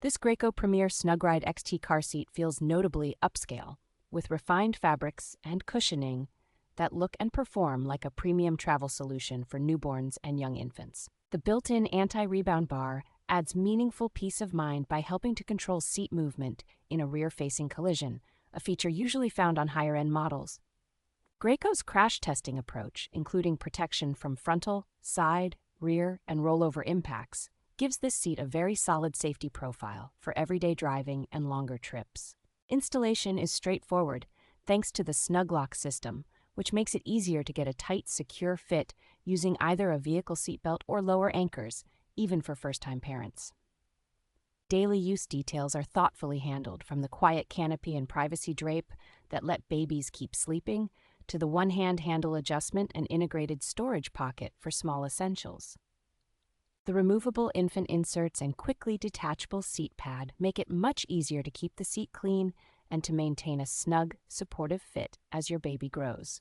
This Graco Premier SnugRide XT car seat feels notably upscale, with refined fabrics and cushioning that look and perform like a premium travel solution for newborns and young infants. The built-in anti-rebound bar adds meaningful peace of mind by helping to control seat movement in a rear-facing collision, a feature usually found on higher-end models. Graco's crash testing approach, including protection from frontal, side, rear, and rollover impacts, gives this seat a very solid safety profile for everyday driving and longer trips. Installation is straightforward thanks to the SnugLock system, which makes it easier to get a tight, secure fit using either a vehicle seatbelt or lower anchors, even for first-time parents. Daily use details are thoughtfully handled, from the quiet canopy and privacy drape that let babies keep sleeping to the one-hand handle adjustment and integrated storage pocket for small essentials. The removable infant inserts and quickly detachable seat pad make it much easier to keep the seat clean and to maintain a snug, supportive fit as your baby grows.